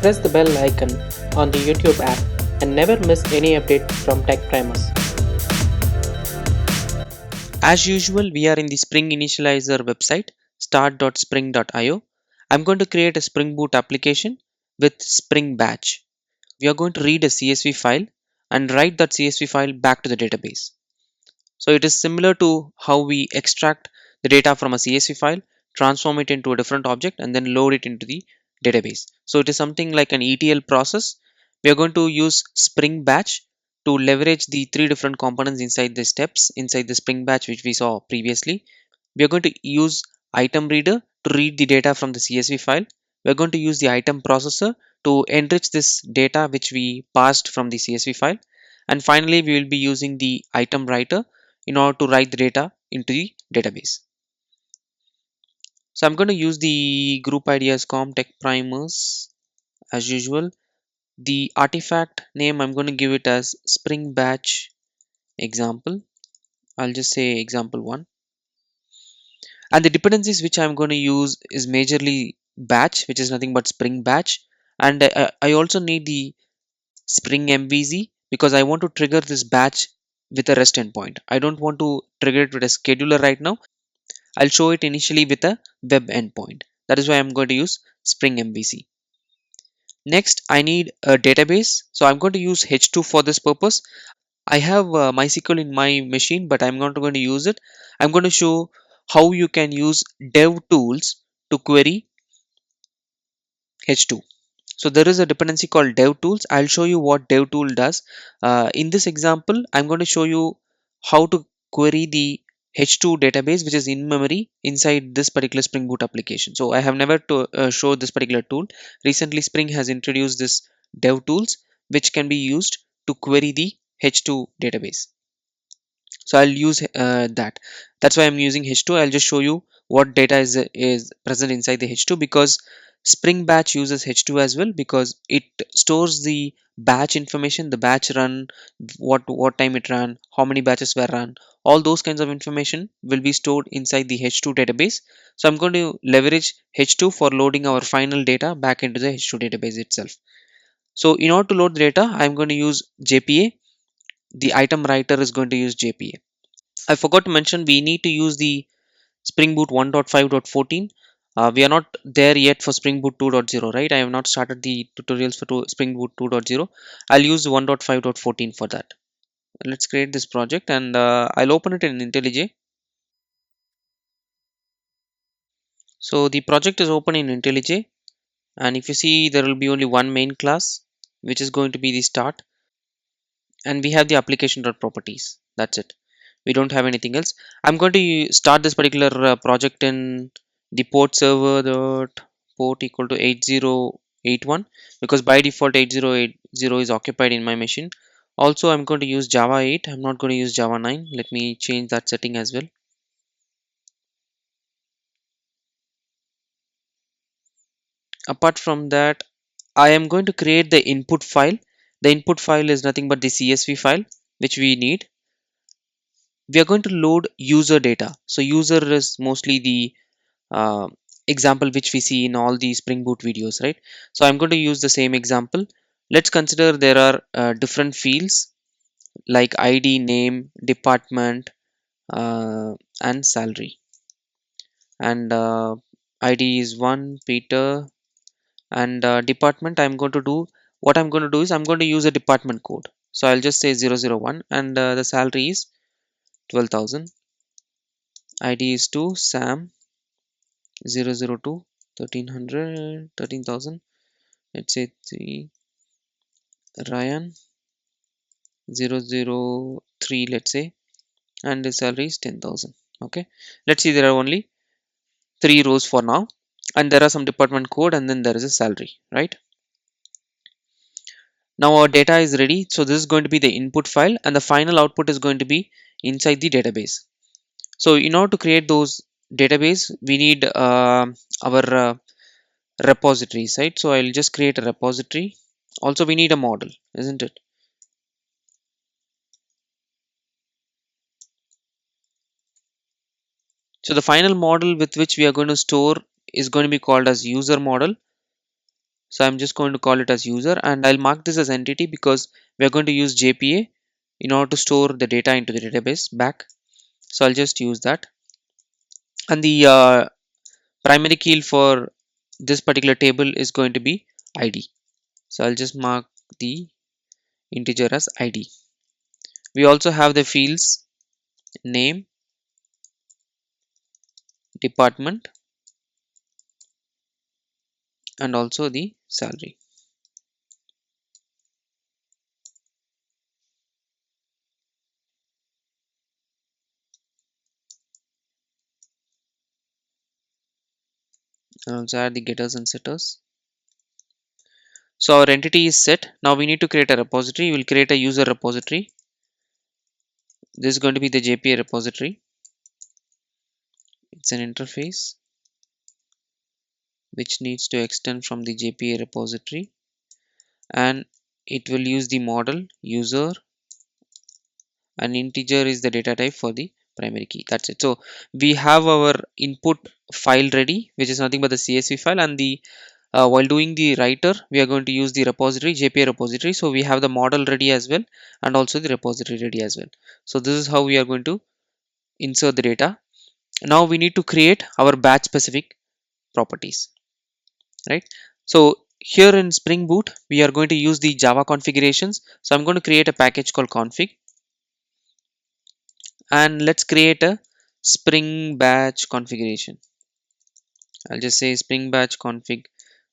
Press the bell icon on the YouTube app and never miss any update from Tech Primers. As usual, we are in the Spring Initializer website start.spring.io. I'm going to create a Spring Boot application with Spring Batch. We are going to read a CSV file and write that CSV file back to the database. So it is similar to how we extract the data from a CSV file, transform it into a different object, and then load it into the database. So it is something like an ETL process. We are going to use Spring Batch to leverage the three different components inside the steps inside the Spring Batch which we saw previously. We are going to use item reader to read the data from the CSV file. We are going to use the item processor to enrich this data which we passed from the CSV file. And finally, we will be using the item writer in order to write the data into the database. So I'm going to use the group ID as com tech primers as usual. The artifact name, I'm going to give it as spring batch example. I'll just say example 1. And the dependencies which I'm going to use is majorly batch, which is nothing but spring batch. And I also need the spring MVZ because I want to trigger this batch with a REST endpoint. I don't want to trigger it with a scheduler right now. I'll show it initially with a web endpoint. That is why I'm going to use Spring MVC. Next, I need a database. So I'm going to use H2 for this purpose. I have MySQL in my machine, but I'm not going to use it. I'm going to show how you can use dev tools to query H2. So there is a dependency called dev tools. I'll show you what dev tool does. In this example, I'm going to show you how to query the H2 database, which is in memory inside this particular Spring Boot application. So I have never showed this particular tool. Recently, Spring has introduced this dev tools, which can be used to query the H2 database. So I'll use that. That's why I'm using H2. I'll just show you what data is present inside the H2 because Spring Batch uses H2 as well because it stores the batch information, the batch run, what time it ran, how many batches were run. All those kinds of information will be stored inside the H2 database. So I'm going to leverage H2 for loading our final data back into the H2 database itself. So in order to load the data, I'm going to use JPA. The item writer is going to use JPA. I forgot to mention we need to use the Spring Boot 1.5.14. We are not there yet for Spring Boot 2.0, right? I have not started the tutorials for Spring Boot 2.0. I'll use 1.5.14 for that. Let's create this project and I'll open it in IntelliJ. So the project is open in IntelliJ, and if you see, there will be only one main class, which is going to be the start, and we have the application.properties. That's it. We don't have anything else. I'm going to start this particular project in the port server dot port equal to 8081 because by default 8080 is occupied in my machine. Also, I'm going to use Java 8. I'm not going to use Java 9. Let me change that setting as well. Apart from that, I am going to create the input file. The input file is nothing but the CSV file which we need. We are going to load user data. So user is mostly the uh, example which we see in all the Spring Boot videos, right? So I'm going to use the same example. Let's consider there are different fields like ID, name, department, and salary. And ID is 1, Peter, and department. What I'm going to do is I'm going to use a department code. So I'll just say 001 and the salary is 12,000. ID is 2, Sam 002, 1300, 13,000. Let's say 3, Ryan 003, let's say, and the salary is 10,000. Okay, let's see, there are only 3 rows for now, and there are some department code, and then there is a salary, right? Now our data is ready. So this is going to be the input file, and the final output is going to be inside the database. So in order to create those database, we need our repositories, right? So I'll just create a repository. Also, we need a model, isn't it? So the final model with which we are going to store is going to be called as user model. So I'm just going to call it as user, and I'll mark this as entity because we're going to use JPA in order to store the data into the database back. So I'll just use that. And the primary key for this particular table is going to be ID. So I'll just mark the integer as ID. We also have the fields name, department, and also the salary. I'll also add the getters and setters. So our entity is set. Now we need to create a repository. We'll create a user repository. This is going to be the JPA repository. It's an interface which needs to extend from the JPA repository, and it will use the model user, and integer is the data type for the primary key. That's it. So we have our input file ready, which is nothing but the CSV file, and the while doing the writer, we are going to use the repository, JPA repository. So we have the model ready as well, and also the repository ready as well. So this is how we are going to insert the data. Now we need to create our batch specific properties, right? So here in Spring Boot, we are going to use the Java configurations. So I'm going to create a package called config, and let's create a Spring Batch configuration. I'll just say Spring Batch config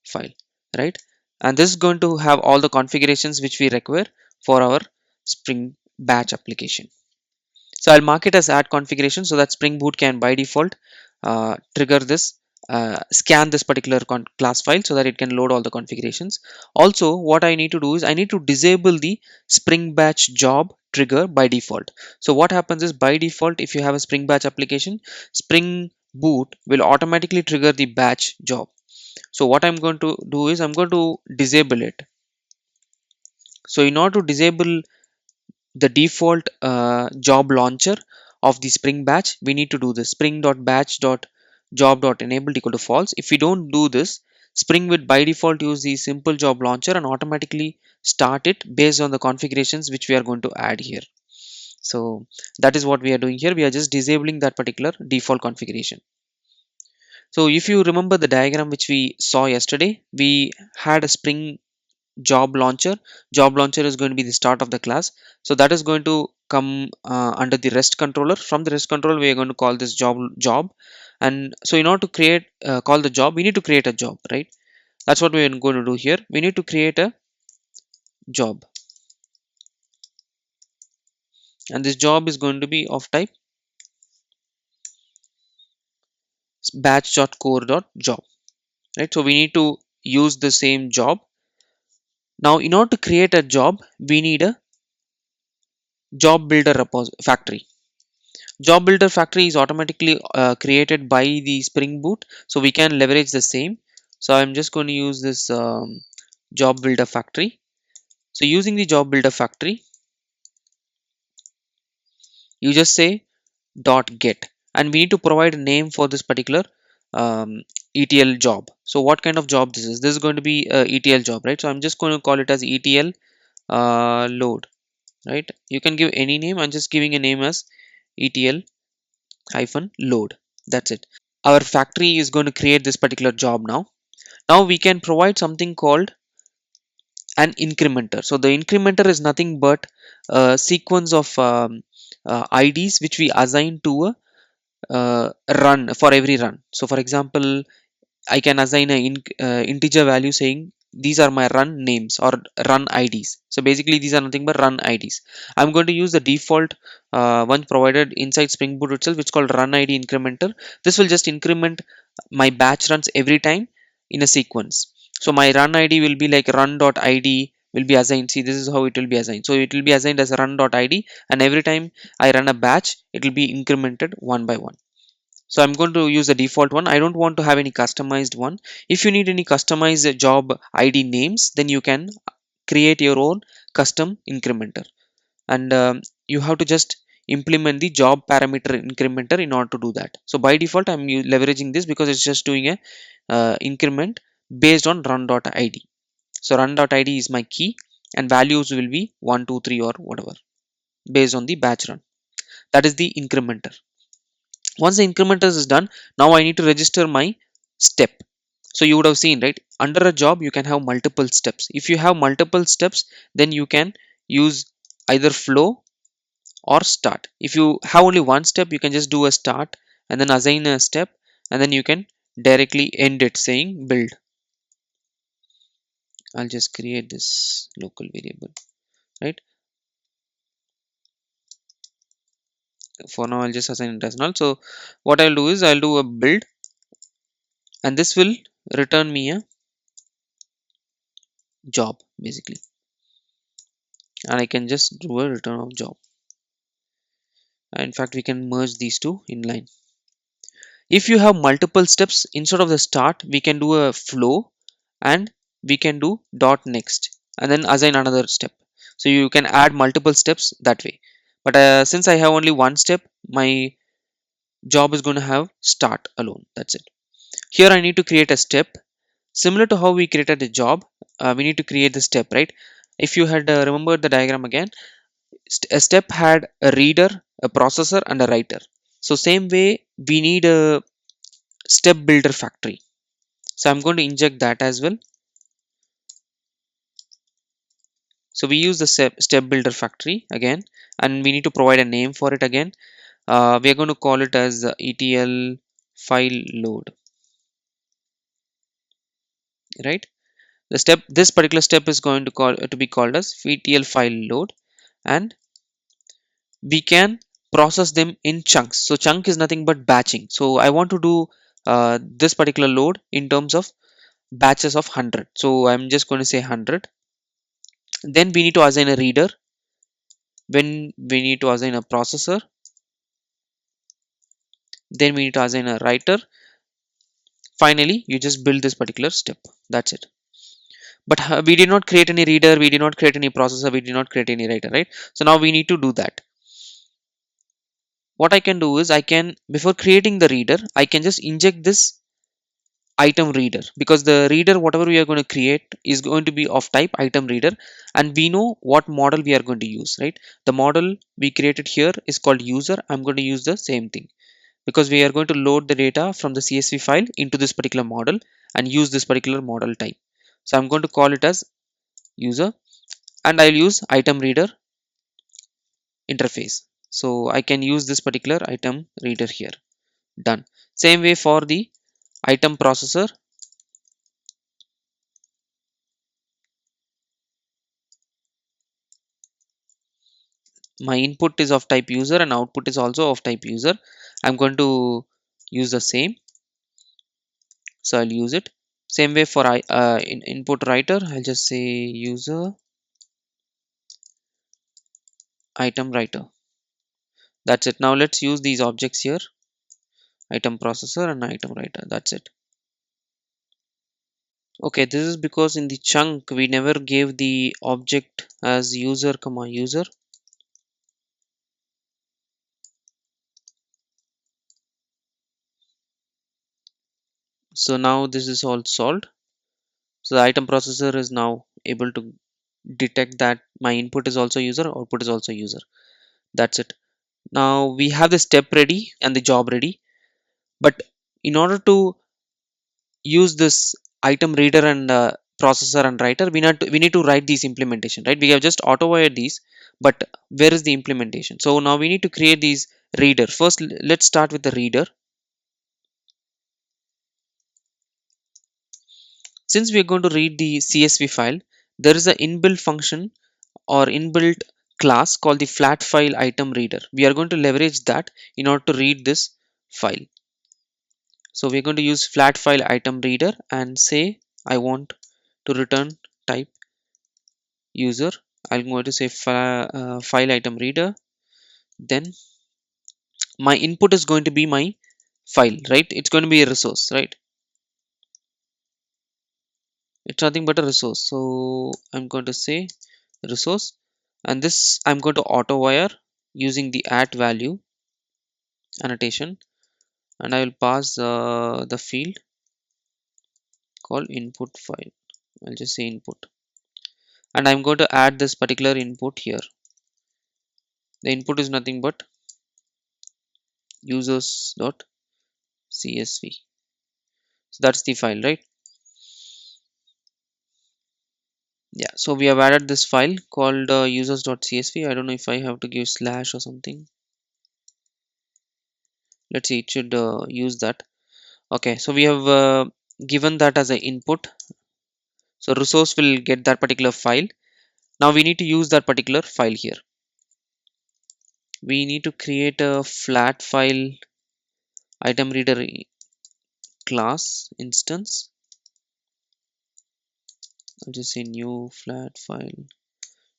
file, right? And this is going to have all the configurations which we require for our Spring Batch application. So I'll mark it as add configuration so that Spring Boot can by default trigger this, scan this particular class file so that it can load all the configurations. Also, what I need to do is I need to disable the Spring Batch job trigger by default. So what happens is, by default, if you have a Spring Batch application, Spring Boot will automatically trigger the batch job. So what I'm going to do is I'm going to disable it. So in order to disable the default job launcher of the Spring Batch, we need to do this spring.batch.job.enabled equal to false. If we don't do this, Spring will by default use the simple job launcher and automatically start it based on the configurations which we are going to add here. So that is what we are doing here. We are just disabling that particular default configuration. So if you remember the diagram which we saw yesterday, we had a Spring job launcher is going to be the start of the class. So that is going to come under the REST controller. From the REST controller, we are going to call this job. And so in order to create call the job, we need to create a job, right? That's what we're going to do here. We need to create a job, and this job is going to be of type batch.core.job, right? So we need to use the same job. Now in order to create a job, we need a job builder factory. Job builder factory is automatically created by the Spring Boot, so we can leverage the same. So I'm just going to use this job builder factory. So using the job builder factory, you just say dot get, and we need to provide a name for this particular ETL job. So what kind of job this is? This is going to be a ETL job, right? So I'm just going to call it as ETL load, right? You can give any name. I'm just giving a name as ETL hyphen load. That's it. Our factory is going to create this particular job. Now we can provide something called an incrementer. So the incrementer is nothing but a sequence of IDs which we assign to a run for every run. So for example, I can assign an integer value saying these are my run names or run IDs. So basically these are nothing but run IDs. I'm going to use the default one provided inside Spring Boot itself, which is called run ID incrementer. This will just increment my batch runs every time in a sequence. So my run ID will be like run.id will be assigned. See, this is how it will be assigned. So it will be assigned as run.id, and every time I run a batch, it will be incremented one by one. So I'm going to use the default one. I don't want to have any customized one. If you need any customized job ID names, then you can create your own custom incrementer, and you have to just implement the job parameter incrementer in order to do that. So by default, I'm leveraging this because it's just doing a increment based on run.id. So run.id is my key and values will be 1, 2, 3 or whatever based on the batch run. That is the incrementer. Once the incrementer is done, now I need to register my step. So you would have seen, right? Under a job, you can have multiple steps. If you have multiple steps, then you can use either flow or start. If you have only one step, you can just do a start and then assign a step, and then you can directly end it saying build. I'll just create this local variable, right? For now, I'll just assign it as null. So what I'll do is I'll do a build, and this will return me a job basically, and I can just do a return of job. In fact, we can merge these two in line. If you have multiple steps, instead of the start, we can do a flow and we can do dot next and then assign another step. So you can add multiple steps that way. But since I have only one step, my job is going to have start alone. That's it. Here I need to create a step similar to how we created a job. We need to create the step, right? If you had remembered the diagram again, a step had a reader, a processor, and a writer. So same way, we need a step builder factory. So I'm going to inject that as well. So we use the step builder factory again, and we need to provide a name for it again. We are going to call it as ETL file load, right? This particular step is going to be called as ETL file load, and we can process them in chunks. So chunk is nothing but batching. So I want to do this particular load in terms of batches of 100. So I'm just going to say 100. Then we need to assign a reader. When we need to assign a processor, then we need to assign a writer. Finally, you just build this particular step. That's it. But we did not create any reader, we did not create any processor, we did not create any writer, right? So now we need to do that. What I can do is I can, before creating the reader, I can just inject this item reader, because the reader whatever we are going to create is going to be of type item reader, and we know what model we are going to use, right? The model we created here is called user. I'm going to use the same thing, because we are going to load the data from the CSV file into this particular model and use this particular model type. So I'm going to call it as user, and I'll use item reader interface. So I can use this particular item reader here. Done. Same way for the item processor. My input is of type user and output is also of type user. I'm going to use the same. So I'll use it. Same way for input writer, I'll just say user item writer. That's it. Now let's use these objects here, item processor and item writer. That's it. Okay, this is because in the chunk we never gave the object as user comma user. So now this is all solved. So the item processor is now able to detect that my input is also user, output is also user. That's it. Now we have the step ready and the job ready, but in order to use this item reader and processor and writer, we need to write these implementation, right? We have just auto wired these, but where is the implementation? So now we need to create these reader. First, let's start with the reader. Since we are going to read the CSV file, there is an inbuilt function or inbuilt class called the flat file item reader. We are going to leverage that in order to read this file. So we're going to use flat file item reader and say I want to return type user. I'm going to say file item reader. Then my input is going to be my file, right? It's going to be a resource, right? It's nothing but a resource. So I'm going to say resource, and this I'm going to auto wire using the at value annotation, and I will pass the field called input file. I'll just say input, and I'm going to add this particular input here. The input is nothing but users.csv. So that's the file, right? Yeah, so we have added this file called users.csv. I don't know if I have to give slash or something. Let's see, it should use that. Okay, so we have given that as an input. So resource will get that particular file. Now we need to use that particular file here. We need to create a flat file item reader class instance. I'll just say new flat file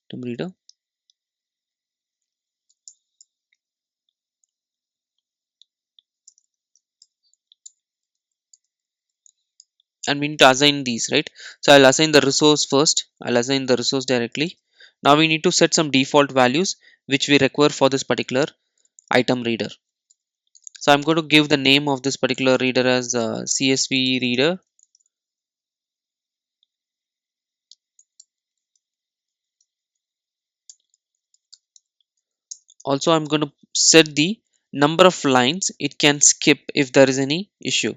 item reader. And we need to assign these, right? So I'll assign the resource first. I'll assign the resource directly. Now we need to set some default values which we require for this particular item reader. So I'm going to give the name of this particular reader as CSV reader. Also, I'm going to set the number of lines it can skip if there is any issue,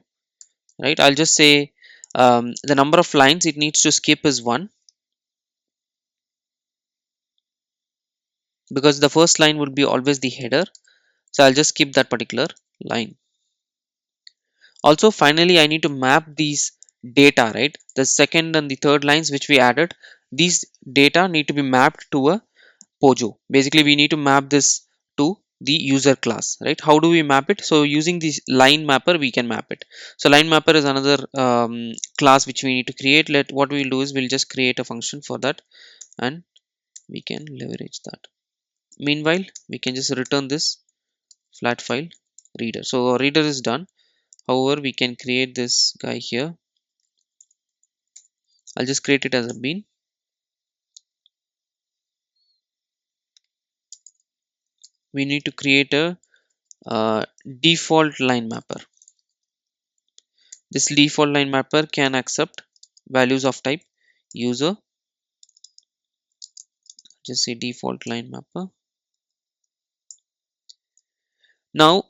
right? I'll just say the number of lines it needs to skip is 1, because the first line would be always the header. So I'll just skip that particular line. Also, finally, I need to map these data, right? The second and the third lines which we added, these data need to be mapped to a Pojo. Basically, we need to map this to the user class, right? How do we map it? So using this line mapper, we can map it. So line mapper is another class which we need to create. What we'll do is we'll just create a function for that, and we can leverage that. Meanwhile, we can just return this flat file reader. So our reader is done. However, we can create this guy here. I'll just create it as a bean. We need to create a default line mapper. This default line mapper can accept values of type user. Just say default line mapper. Now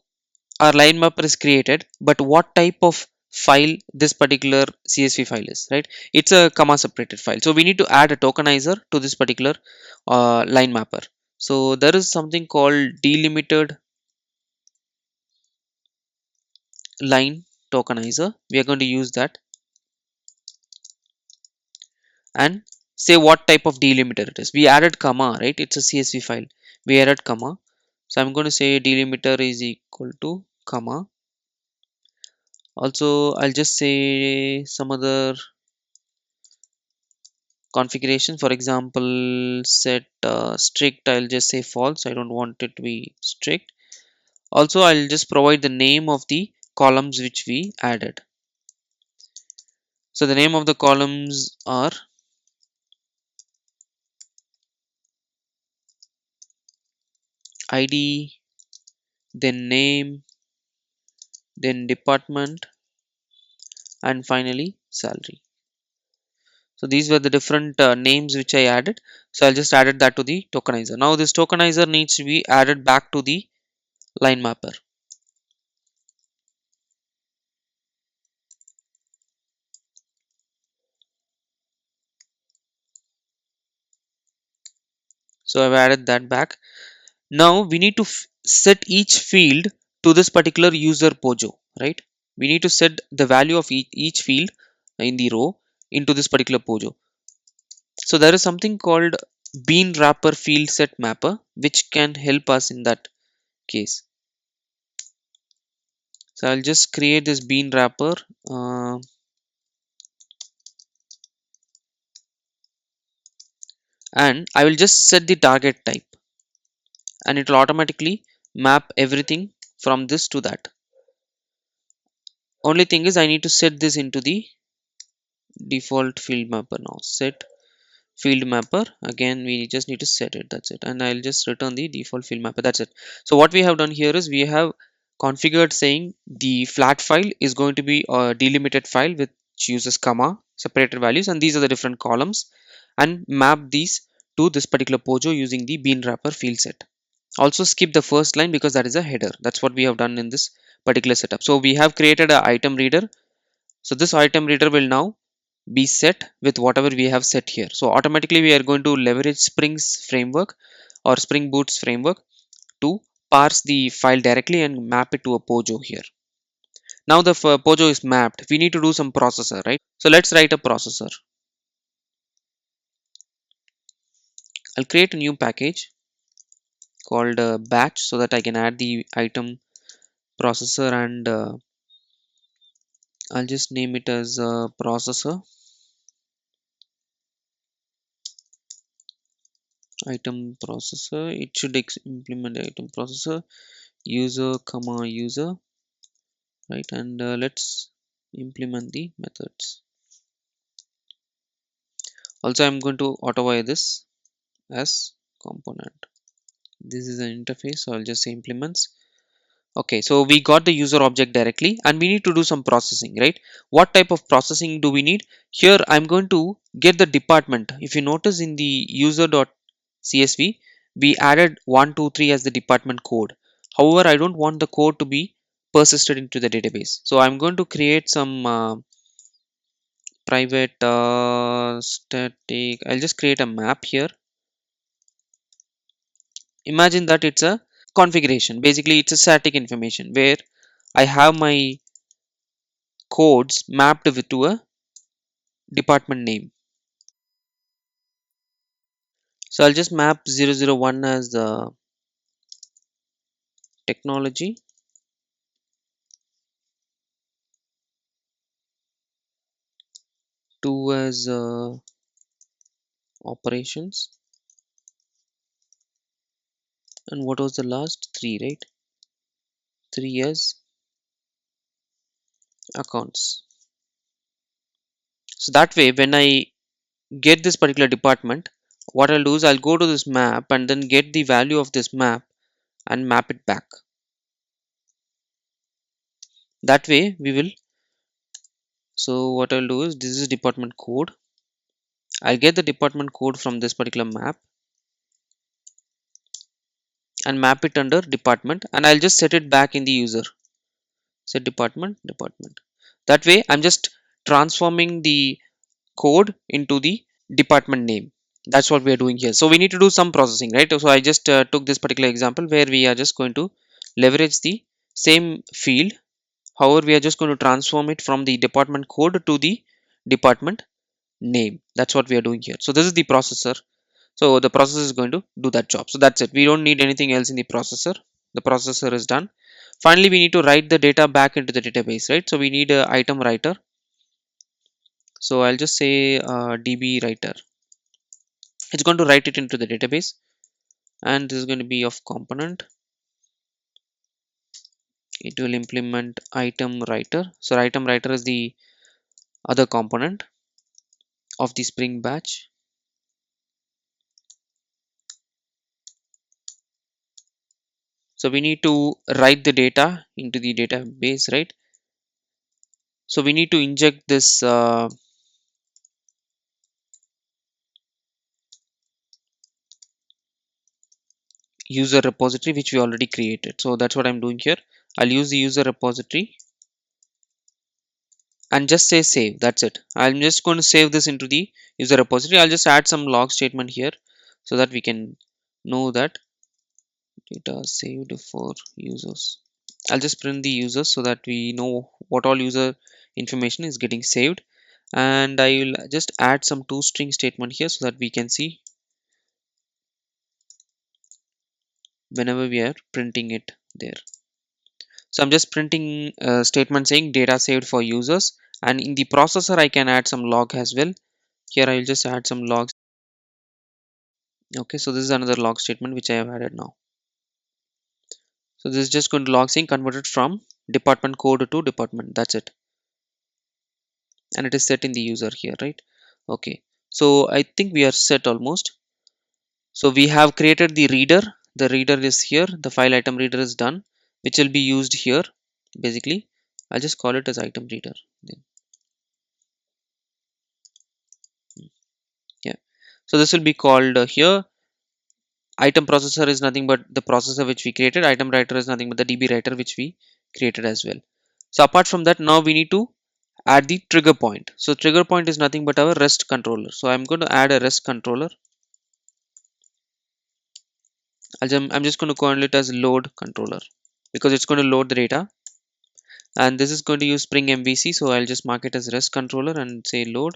our line mapper is created, but what type of file this particular CSV file is, right? It's a comma separated file. So we need to add a tokenizer to this particular line mapper. So there is something called delimited line tokenizer. We are going to use that and say what type of delimiter it is. We added comma, right? It's a CSV file. We added comma. So I'm going to say delimiter is equal to comma. Also, I'll just say some other configuration. For example, set strict. I'll just say false. I don't want it to be strict. Also, I'll just provide the name of the columns which we added. So the name of the columns are ID, then name, then department, and finally salary. So these were the different names which I added. So I'll just added that to the tokenizer. Now this tokenizer needs to be added back to the line mapper. So I've added that back. Now we need to set each field to this particular user Pojo, right? We need to set the value of each field in the row into this particular Pojo. So there is something called bean wrapper field set mapper which can help us in that case. So I'll just create this bean wrapper and I will just set the target type, and it will automatically map everything from this to that. Only thing is I need to set this into the default field mapper. Now set field mapper, again we just need to set it, that's it, and I'll just return the default field mapper, that's it. So what we have done here is we have configured saying the flat file is going to be a delimited file which uses comma, separated values, and these are the different columns, and map these to this particular Pojo using the bean wrapper field set. Also skip the first line because that is a header. That's what we have done in this particular setup. So we have created an item reader. So this item reader will now be set with whatever we have set here. So automatically we are going to leverage Spring's framework or Spring Boot's framework to parse the file directly and map it to a Pojo here. Now the Pojo is mapped. We need to do some processor, right? So let's write a processor. I'll create a new package called batch so that I can add the item processor, and I'll just name it as processor item processor. It should implement item processor user comma user, right? And let's implement the methods. Also, I'm going to auto-wire this as component. This is an interface, so I'll just say implements. Okay, so we got the user object directly, and we need to do some processing, right? What type of processing do we need? Here I'm going to get the department. If you notice in the user.csv, we added 1 2 3 as the department code. However, I don't want the code to be persisted into the database, so I'm going to create some private static. I'll just create a map here. Imagine that it's a configuration. Basically it's a static information where I have my codes mapped to a department name. So I'll just map 001 as the technology, 2 as operations, and what was the last 3, right? 3 as accounts. So that way when I get this particular department, what I'll do is I'll go to this map and then get the value of this map and map it back. That way we will. So what I'll do is, this is department code. I'll get the department code from this particular map and map it under department, and I'll just set it back in the user. Set department. That way I'm just transforming the code into the department name. That's what we are doing here. So we need to do some processing, right? So I just took this particular example where we are just going to leverage the same field. However, we are just going to transform it from the department code to the department name. That's what we are doing here. So this is the processor. So the processor is going to do that job. So that's it. We don't need anything else in the processor. The processor is done. Finally, we need to write the data back into the database, right? So we need a item writer. So I'll just say db writer. It's going to write it into the database, and this is going to be of component. It will implement item writer. So item writer is the other component of the Spring batch. So we need to write the data into the database, right? So we need to inject this user repository which we already created. So that's what I'm doing here. I'll use the user repository and just say save. That's it. I'm just going to save this into the user repository. I'll just add some log statement here so that we can know that data saved for users. I'll just print the users so that we know what all user information is getting saved, and I will just add some toString statement here so that we can see whenever we are printing it there. So I'm just printing a statement saying data saved for users, and in the processor I can add some log as well. Here I will just add some logs. Okay, so this is another log statement which I have added now. So this is just going to log saying converted from department code to department. That's it, and it is set in the user here, right? Okay, so I think we are set almost. So we have created the reader. The reader is here. The file item reader is done, which will be used here. Basically, I'll just call it as item reader. So this will be called here item processor is nothing but the processor which we created. Item writer is nothing but the DB writer which we created as well. So apart from that, now we need to add the trigger point. So trigger point is nothing but our REST controller. So I'm going to add a REST controller. I'm just going to call it as load controller because it's going to load the data, and this is going to use Spring MVC. So I'll just mark it as REST controller and say load.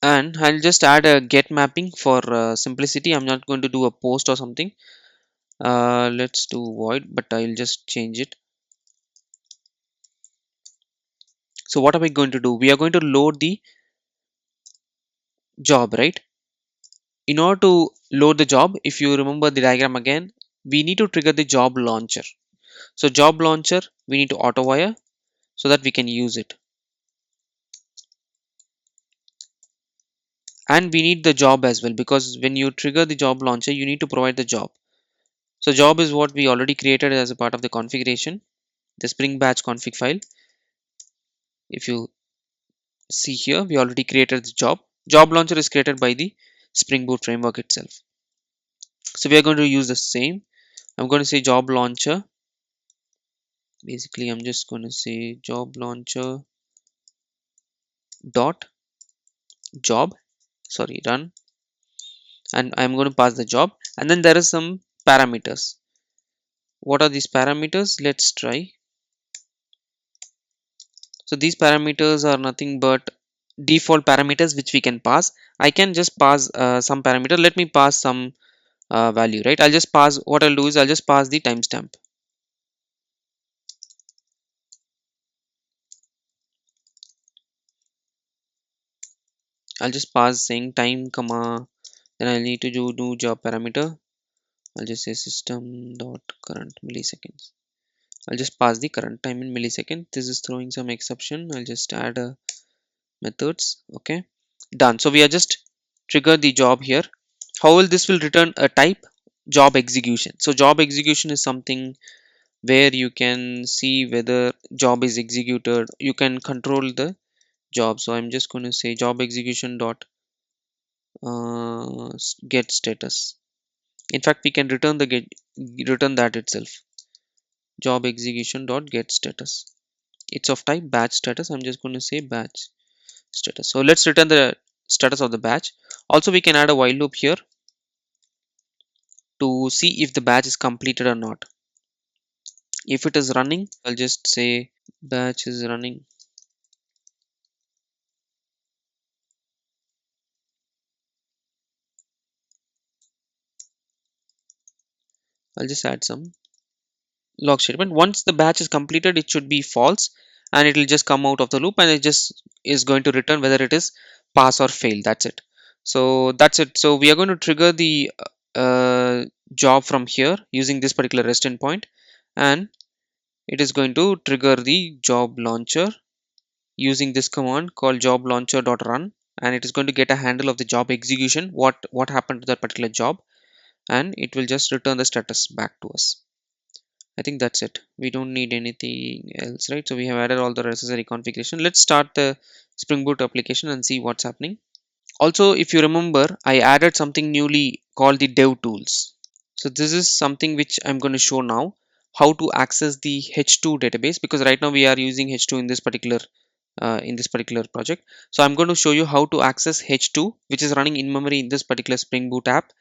And I'll just add a get mapping for simplicity. I'm not going to do a post or something. Let's do void, but I'll just change it. So what are we going to do? We are going to load the job, right? In order to load the job, if you remember the diagram again, we need to trigger the job launcher. So job launcher, we need to auto wire so that we can use it. And we need the job as well, because when you trigger the job launcher, you need to provide the job. So job is what we already created as a part of the configuration, the Spring Batch config file. If you see here, we already created the job. Job launcher is created by the Spring Boot framework itself. So we are going to use the same. I'm going to say job launcher. Basically, I'm just going to say job launcher dot job, sorry, run, and I'm going to pass the job. And then there is some parameters. What are these parameters? Let's try. So these parameters are nothing but default parameters which we can pass. I can just pass some parameter. Let me pass some value, right? I'll just pass, what I'll do is I'll just pass the timestamp. I'll just pass saying time comma, then I need to do new job parameter. I'll just say system dot current milliseconds. I'll just pass the current time in milliseconds. This is throwing some exception. I'll just add methods. Okay, done. So we are just trigger the job here. How will this will return a type job execution? So job execution is something where you can see whether job is executed. You can control the job. So I'm just going to say job execution dot get status. In fact, we can return the return that itself. Job execution dot get status. It's of type batch status. I'm just going to say batch status. So let's return the status of the batch. Also, we can add a while loop here to see if the batch is completed or not. If it is running, I'll just say batch is running. I'll just add some log statement. Once the batch is completed, it should be false, and it will just come out of the loop, and it just is going to return whether it is pass or fail. That's it. So that's it. So we are going to trigger the job from here using this particular REST endpoint, and it is going to trigger the job launcher using this command called job launcher.run, and it is going to get a handle of the job execution, what happened to that particular job, and it will just return the status back to us. I think that's it. We don't need anything else, right? So we have added all the necessary configuration. Let's start the Spring Boot application and see what's happening. Also, if you remember, I added something newly called the dev tools. So this is something which I'm going to show now, how to access the H2 database, because right now we are using H2 in this particular project. So I'm going to show you how to access H2, which is running in memory in this particular Spring Boot app.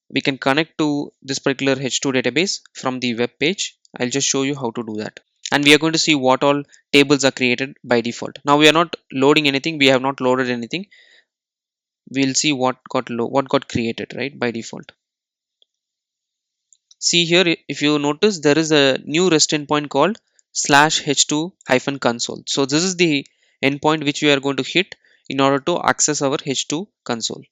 We can connect to this particular H2 database from the web page. I'll just show you how to do that. And we are going to see what all tables are created by default. Now we are not loading anything. We have not loaded anything. We'll see what got created, right, by default. See here, if you notice, there is a new REST endpoint called /h2-console. So this is the endpoint which we are going to hit in order to access our H2 console.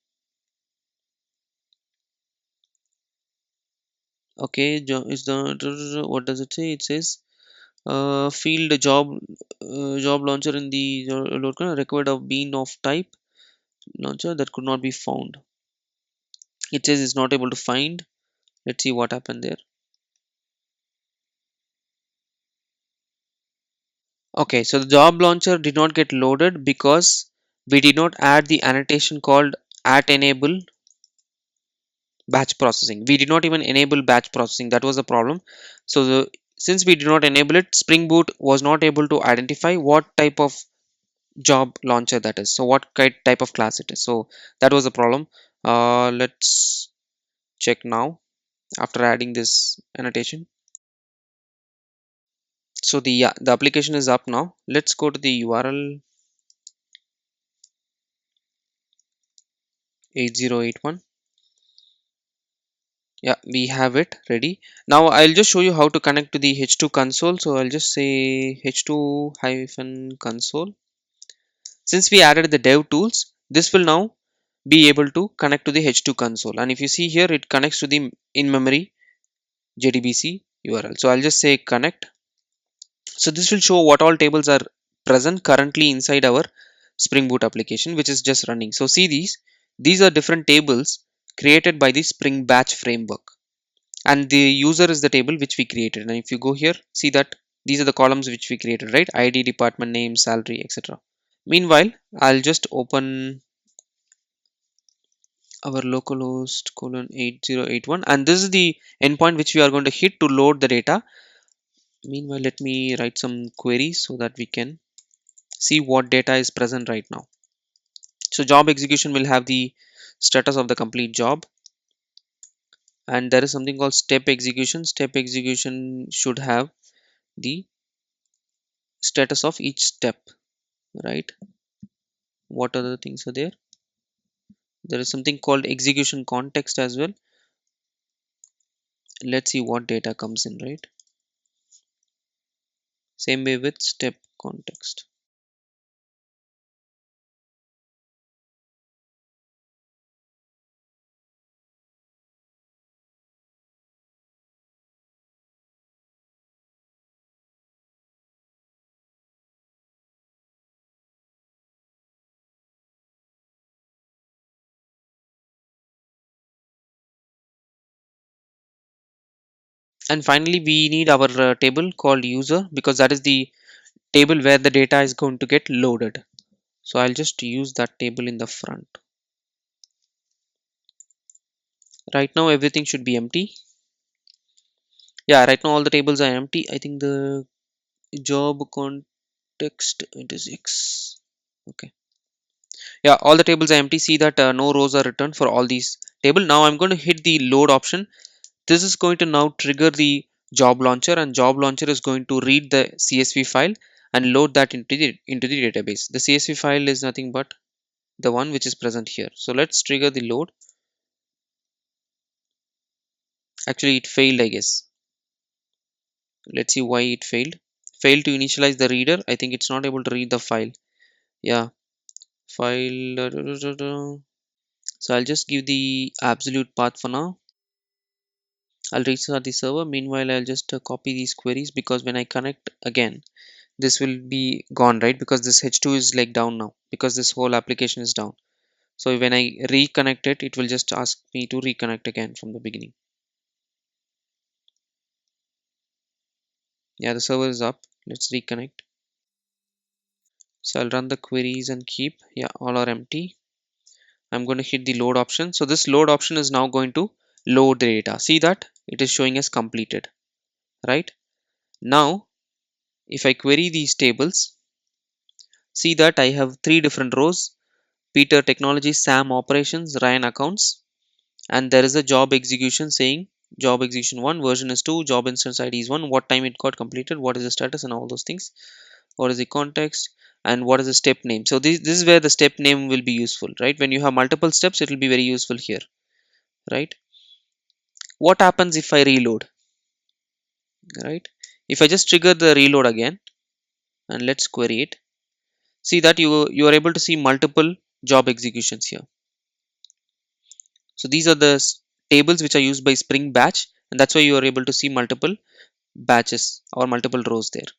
Okay, is the what does it say? It says field job launcher in the record of being of type launcher that could not be found. It says it's not able to find. Let's see what happened there. Okay, so the job launcher did not get loaded because we did not add the annotation called at enable batch processing. We did not even enable batch processing. That was the problem. So since we did not enable it, Spring Boot was not able to identify what type of job launcher that is. So what type of class it is. So that was the problem. Let's check now after adding this annotation. So the application is up now. Let's go to the URL 8081. Yeah, we have it ready. Now I'll just show you how to connect to the H2 console. So I'll just say H2 hyphen console. Since we added the dev tools, this will now be able to connect to the H2 console. And if you see here, it connects to the in-memory JDBC URL. So I'll just say connect. So this will show what all tables are present currently inside our Spring Boot application, which is just running. So see these are different tables created by the Spring Batch framework. And the user is the table which we created. And if you go here, see that these are the columns which we created, right? ID, department name, salary, etc. Meanwhile, I'll just open our localhost colon 8081, and this is the endpoint which we are going to hit to load the data. Meanwhile, let me write some queries so that we can see what data is present right now. So job execution will have the status of the complete job, and there is something called step execution. Step execution should have the status of each step, right? What other things are there? There is something called execution context as well. Let's see what data comes in, right? Same way with step context. And finally, we need our table called user, because that is the table where the data is going to get loaded. So I'll just use that table in the front. Right now everything should be empty. Yeah, right now all the tables are empty. I think the job context, it is X. Okay. Yeah, all the tables are empty. See that no rows are returned for all these table. Now I'm going to hit the load option. This is going to now trigger the job launcher, and job launcher is going to read the CSV file and load that into the database. The CSV file is nothing but the one which is present here. So let's trigger the load. Actually, it failed, I guess. Let's see why it failed. Failed to initialize the reader. I think it's not able to read the file. Yeah, file. So I'll just give the absolute path for now. I'll restart the server. Meanwhile, I'll just copy these queries, because when I connect again, this will be gone, right? Because this H2 is like down now, because this whole application is down. So when I reconnect it, it will just ask me to reconnect again from the beginning. Yeah, the server is up. Let's reconnect. So I'll run the queries and keep. Yeah, all are empty. I'm going to hit the load option. So this load option is now going to load the data. See that it is showing as completed, right? Now if I query these tables, see that I have three different rows: Peter technology, Sam operations, Ryan accounts. And there is a job execution saying job execution 1, version is 2, job instance ID is 1, what time it got completed, what is the status, and all those things. What is the context, and what is the step name. So this is where the step name will be useful, right? When you have multiple steps, it will be very useful here, right? What happens if I reload, right? If I just trigger the reload again and let's query it, see that you are able to see multiple job executions here. So these are the tables which are used by Spring Batch, and that's why you are able to see multiple batches or multiple rows there.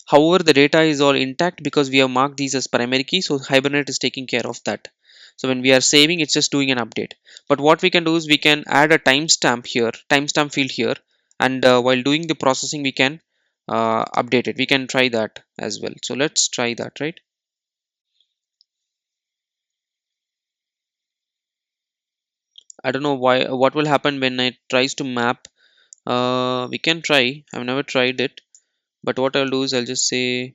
However, the data is all intact because we have marked these as primary key, so Hibernate is taking care of that. So when we are saving, it's just doing an update. But what we can do is we can add a timestamp here, timestamp field here, and while doing the processing, we can updated. We can try that as well. So let's try that, right? I don't know why, what will happen when it tries to map. We can try. I've never tried it, but what I'll do is I'll just say,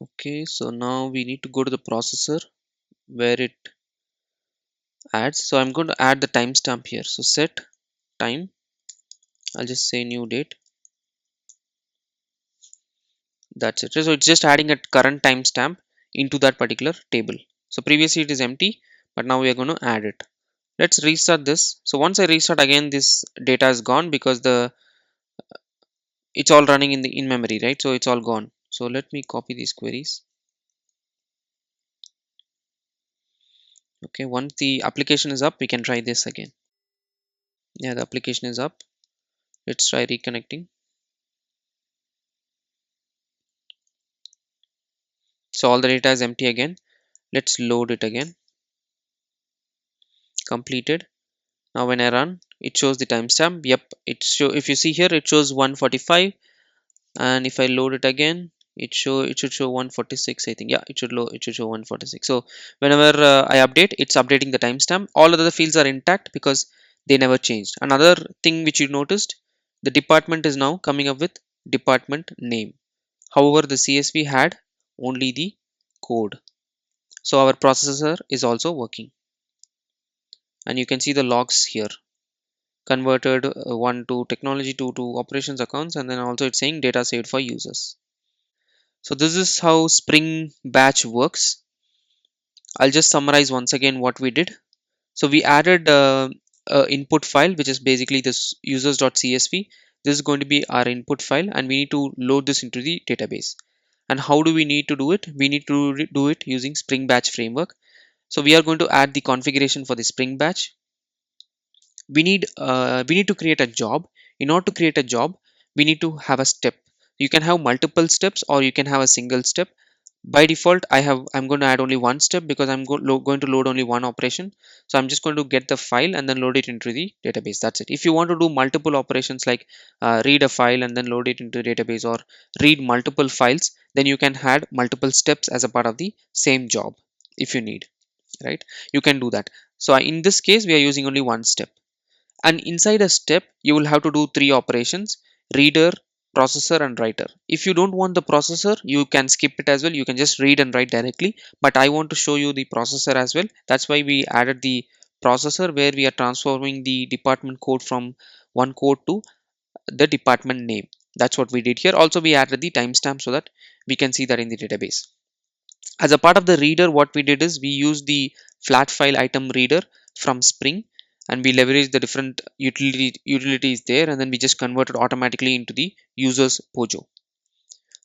okay, so now we need to go to the processor where it adds. So I'm going to add the timestamp here. So set time. I'll just say new date. That's it. So it's just adding a current timestamp into that particular table. So previously it is empty, but now we are going to add it. Let's restart this. So once I restart again, this data is gone because it's all running in memory, right? So it's all gone. So let me copy these queries. Okay, once the application is up, we can try this again. Yeah, the application is up. Let's try reconnecting. So all the data is empty again. Let's load it again. Completed. Now when I run, it shows the timestamp. Yep, if you see here, it shows 145, and if I load it again, it should show 146. I think, yeah, it should show 146. So whenever I update, it's updating the timestamp. All other fields are intact because they never changed. Another thing which you noticed, the department is now coming up with department name. However, the CSV had only the code. So our processor is also working, and you can see the logs here. Converted one to technology, two to operations accounts, and then also it's saying data saved for users. So this is how Spring Batch works. I'll just summarize once again what we did. So we added a input file, which is basically this users.csv. This is going to be our input file, and we need to load this into the database. And how do we need to do it? We need to do it using Spring Batch framework. So we are going to add the configuration for the Spring Batch. We need to create a job. In order to create a job, we need to have a step. You can have multiple steps or you can have a single step. By default, I'm going to add only one step because going to load only one operation. So I'm just going to get the file and then load it into the database. That's it. If you want to do multiple operations like read a file and then load it into the database, or read multiple files, then you can add multiple steps as a part of the same job. If you need, right, you can do that. So in this case, we are using only one step, and inside a step you will have to do three operations: reader, processor, and writer. If you don't want the processor, you can skip it as well. You can just read and write directly, but I want to show you the processor as well. That's why we added the processor, where we are transforming the department code from one code to the department name. That's what we did here. Also, we added the timestamp so that we can see that in the database. As a part of the reader, what we did is we used the flat file item reader from Spring, and we leveraged the different utilities there, and then we just converted automatically into the user's Pojo.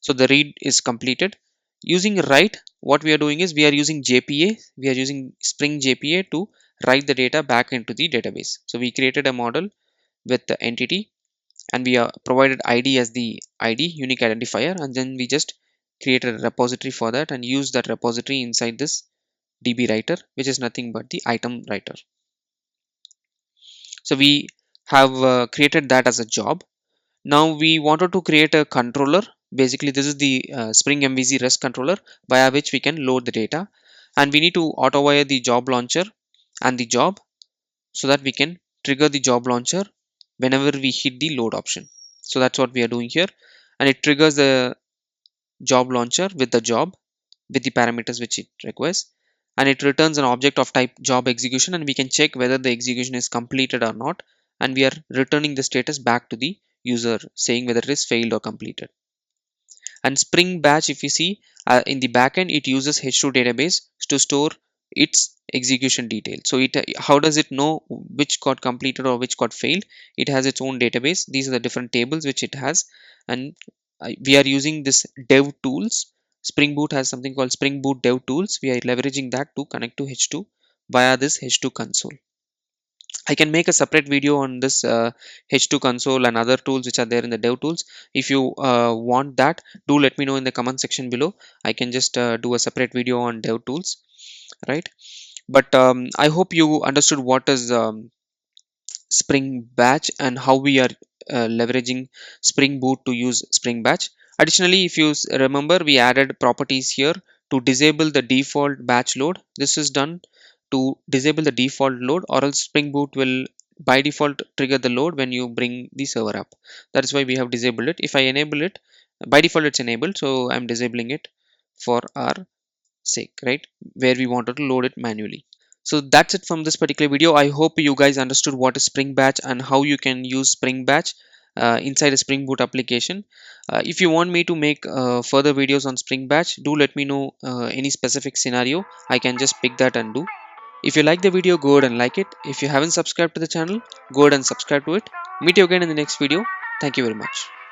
So the read is completed. Using write, what we are doing is we are using JPA. We are using Spring JPA to write the data back into the database. So we created a model with the entity, and we provided ID as the ID, unique identifier, and then we just created a repository for that and use that repository inside this DB writer, which is nothing but the item writer. So we have created that as a job. Now we wanted to create a controller. Basically, this is the Spring MVC REST controller via which we can load the data, and we need to auto wire the job launcher and the job so that we can trigger the job launcher whenever we hit the load option. So that's what we are doing here, and it triggers the job launcher with the job with the parameters which it requires, and it returns an object of type job execution, and we can check whether the execution is completed or not, and we are returning the status back to the user saying whether it is failed or completed. And Spring Batch, if you see in the backend, it uses H2 database to store its execution detail. So how does it know which got completed or which got failed? It has its own database. These are the different tables which it has, and we are using this dev tools. Spring Boot has something called Spring Boot dev tools. We are leveraging that to connect to H2 via this H2 console. I can make a separate video on this H2 console and other tools which are there in the dev tools. If you want that, do let me know in the comment section below. I can just do a separate video on dev tools, right? But I hope you understood what is Spring Batch and how we are leveraging Spring Boot to use Spring Batch. Additionally, if you remember, we added properties here to disable the default batch load. This is done to disable the default load, or else Spring Boot will by default trigger the load when you bring the server up. That is why we have disabled it. If I enable it, by default it's enabled, so I'm disabling it for our sake, right, where we wanted to load it manually. So that's it from this particular video. I hope you guys understood what is Spring Batch and how you can use Spring Batch inside a Spring Boot application. If you want me to make further videos on Spring Batch, do let me know any specific scenario. I can just pick that and do. If you like the video, go ahead and like it. If you haven't subscribed to the channel, go ahead and subscribe to it. Meet you again in the next video. Thank you very much.